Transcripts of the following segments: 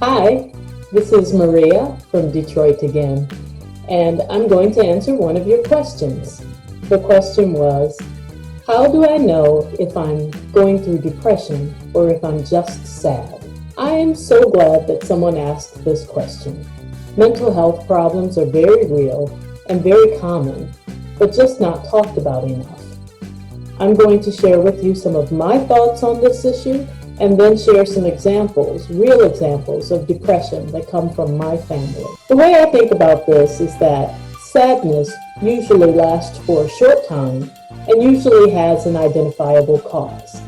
Hi, this is Maria from Detroit again, and I'm going to answer one of your questions. The question was, how do I know if I'm going through depression or if I'm just sad? I am so glad that someone asked this question. Mental health problems are very real and very common, but just not talked about enough. I'm going to share with you some of my thoughts on this issue and then share some examples, real examples of depression that come from my family. The way I think about this is that sadness usually lasts for a short time and usually has an identifiable cause,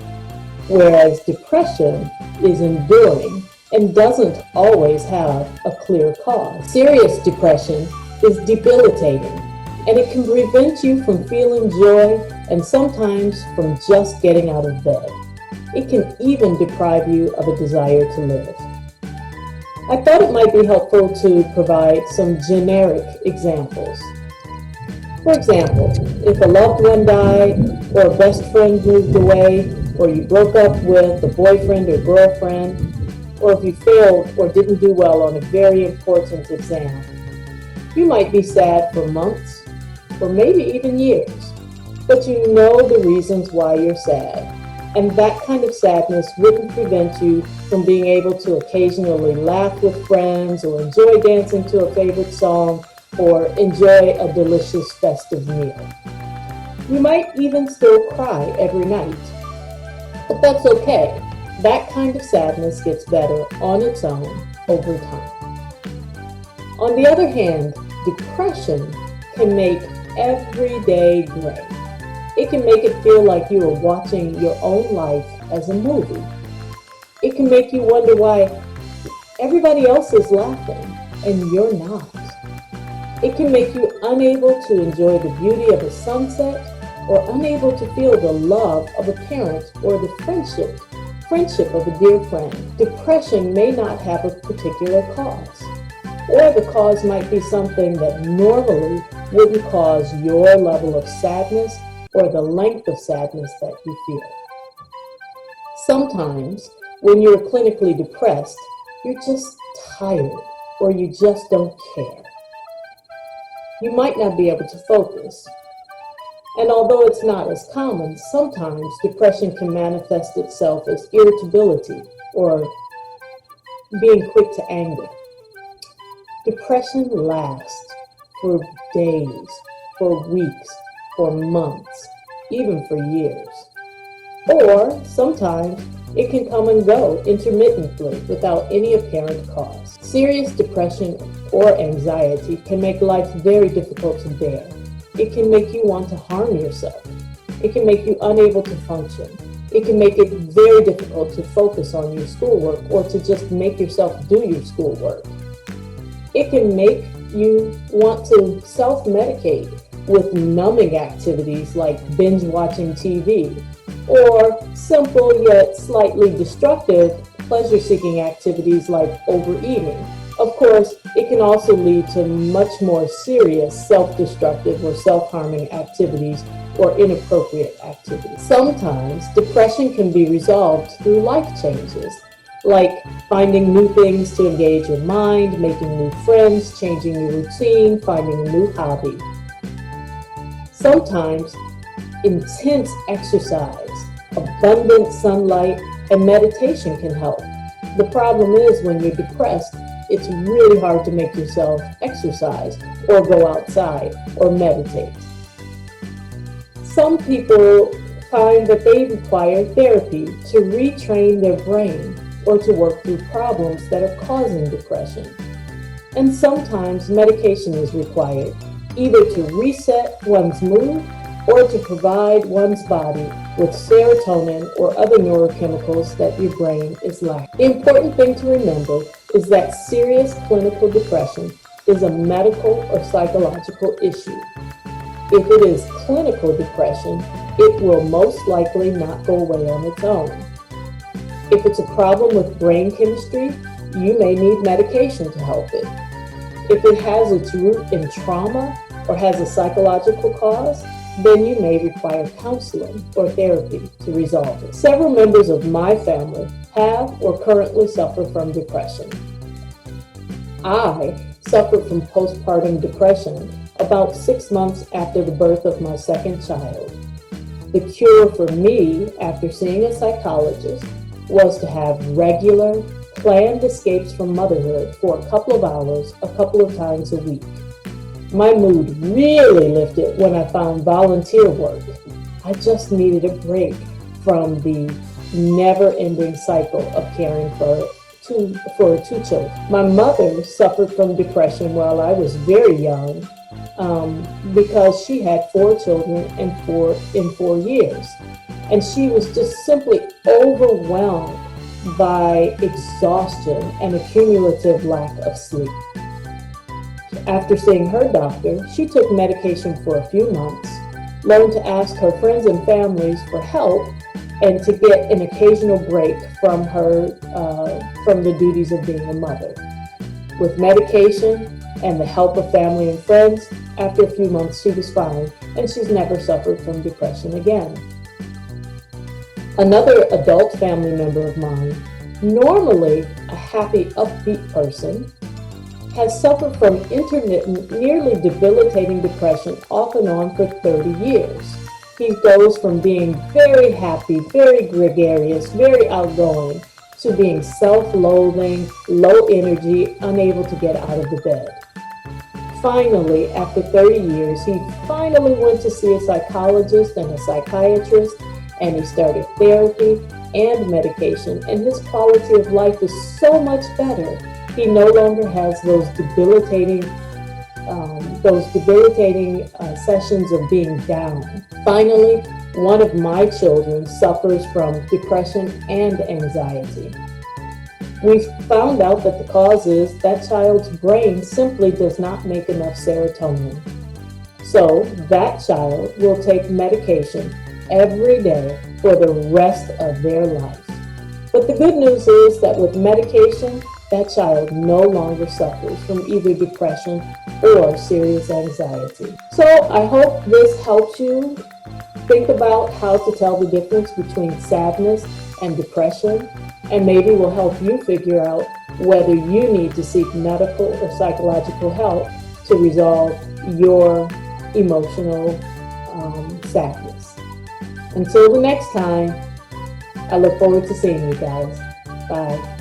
whereas depression is enduring and doesn't always have a clear cause. Serious depression is debilitating, and it can prevent you from feeling joy and sometimes from just getting out of bed. It can even deprive you of a desire to live. I thought it might be helpful to provide some generic examples. For example, if a loved one died, or a best friend moved away, or you broke up with a boyfriend or girlfriend, or if you failed or didn't do well on a very important exam, you might be sad for months, or maybe even years, but you know the reasons why you're sad. And that kind of sadness wouldn't prevent you from being able to occasionally laugh with friends or enjoy dancing to a favorite song or enjoy a delicious festive meal. You might even still cry every night. But that's okay. That kind of sadness gets better on its own over time. On the other hand, depression can make every day gray. It can make it feel like you are watching your own life as a movie. It can make you wonder why everybody else is laughing and you're not. It can make you unable to enjoy the beauty of a sunset or unable to feel the love of a parent or the friendship of a dear friend. Depression may not have a particular cause, or the cause might be something that normally wouldn't cause your level of sadness or the length of sadness that you feel. Sometimes, when you're clinically depressed, you're just tired or you just don't care. You might not be able to focus. And although it's not as common, sometimes depression can manifest itself as irritability or being quick to anger. Depression lasts for days, for weeks, for months, even for years. Or sometimes it can come and go intermittently without any apparent cause. Serious depression or anxiety can make life very difficult to bear. It can make you want to harm yourself. It can make you unable to function. It can make it very difficult to focus on your schoolwork or to just make yourself do your schoolwork. It can make you want to self-medicate with numbing activities like binge watching TV, or simple yet slightly destructive pleasure-seeking activities like overeating. Of course, it can also lead to much more serious self-destructive or self-harming activities or inappropriate activities. Sometimes depression can be resolved through life changes, like finding new things to engage your mind, making new friends, changing your routine, finding a new hobby. Sometimes intense exercise, abundant sunlight, and meditation can help. The problem is when you're depressed, it's really hard to make yourself exercise or go outside or meditate. Some people find that they require therapy to retrain their brain or to work through problems that are causing depression. And sometimes medication is required, either to reset one's mood or to provide one's body with serotonin or other neurochemicals that your brain is lacking. The important thing to remember is that serious clinical depression is a medical or psychological issue. If it is clinical depression, it will most likely not go away on its own. If it's a problem with brain chemistry, you may need medication to help it. If it has its root in trauma or has a psychological cause, then you may require counseling or therapy to resolve it. Several members of my family have or currently suffer from depression. I suffered from postpartum depression about 6 months after the birth of my second child. The cure for me, after seeing a psychologist, was to have regular, planned escapes from motherhood for a couple of hours, a couple of times a week. My mood really lifted when I found volunteer work. I just needed a break from the never-ending cycle of caring for two children. My mother suffered from depression while I was very young because she had 4 children in 4 years. And she was just simply overwhelmed by exhaustion and a cumulative lack of sleep. After seeing her doctor, she took medication for a few months, learned to ask her friends and families for help, and to get an occasional break from the duties of being a mother. With medication and the help of family and friends, after a few months she was fine, and she's never suffered from depression again. Another adult family member of mine, normally a happy, upbeat person, has suffered from intermittent, nearly debilitating depression off and on for 30 years. He goes from being very happy, very gregarious, very outgoing, to being self-loathing, low energy, unable to get out of the bed. Finally, after 30 years, he finally went to see a psychologist and a psychiatrist, and he started therapy and medication, and his quality of life is so much better. He no longer has those debilitating sessions of being down. Finally, one of my children suffers from depression and anxiety. We found out that the cause is that child's brain simply does not make enough serotonin. So that child will take medication every day for the rest of their life. But the good news is that with medication, that child no longer suffers from either depression or serious anxiety. So I hope this helps you think about how to tell the difference between sadness and depression, and maybe will help you figure out whether you need to seek medical or psychological help to resolve your emotional sadness. Until the next time, I look forward to seeing you guys. Bye.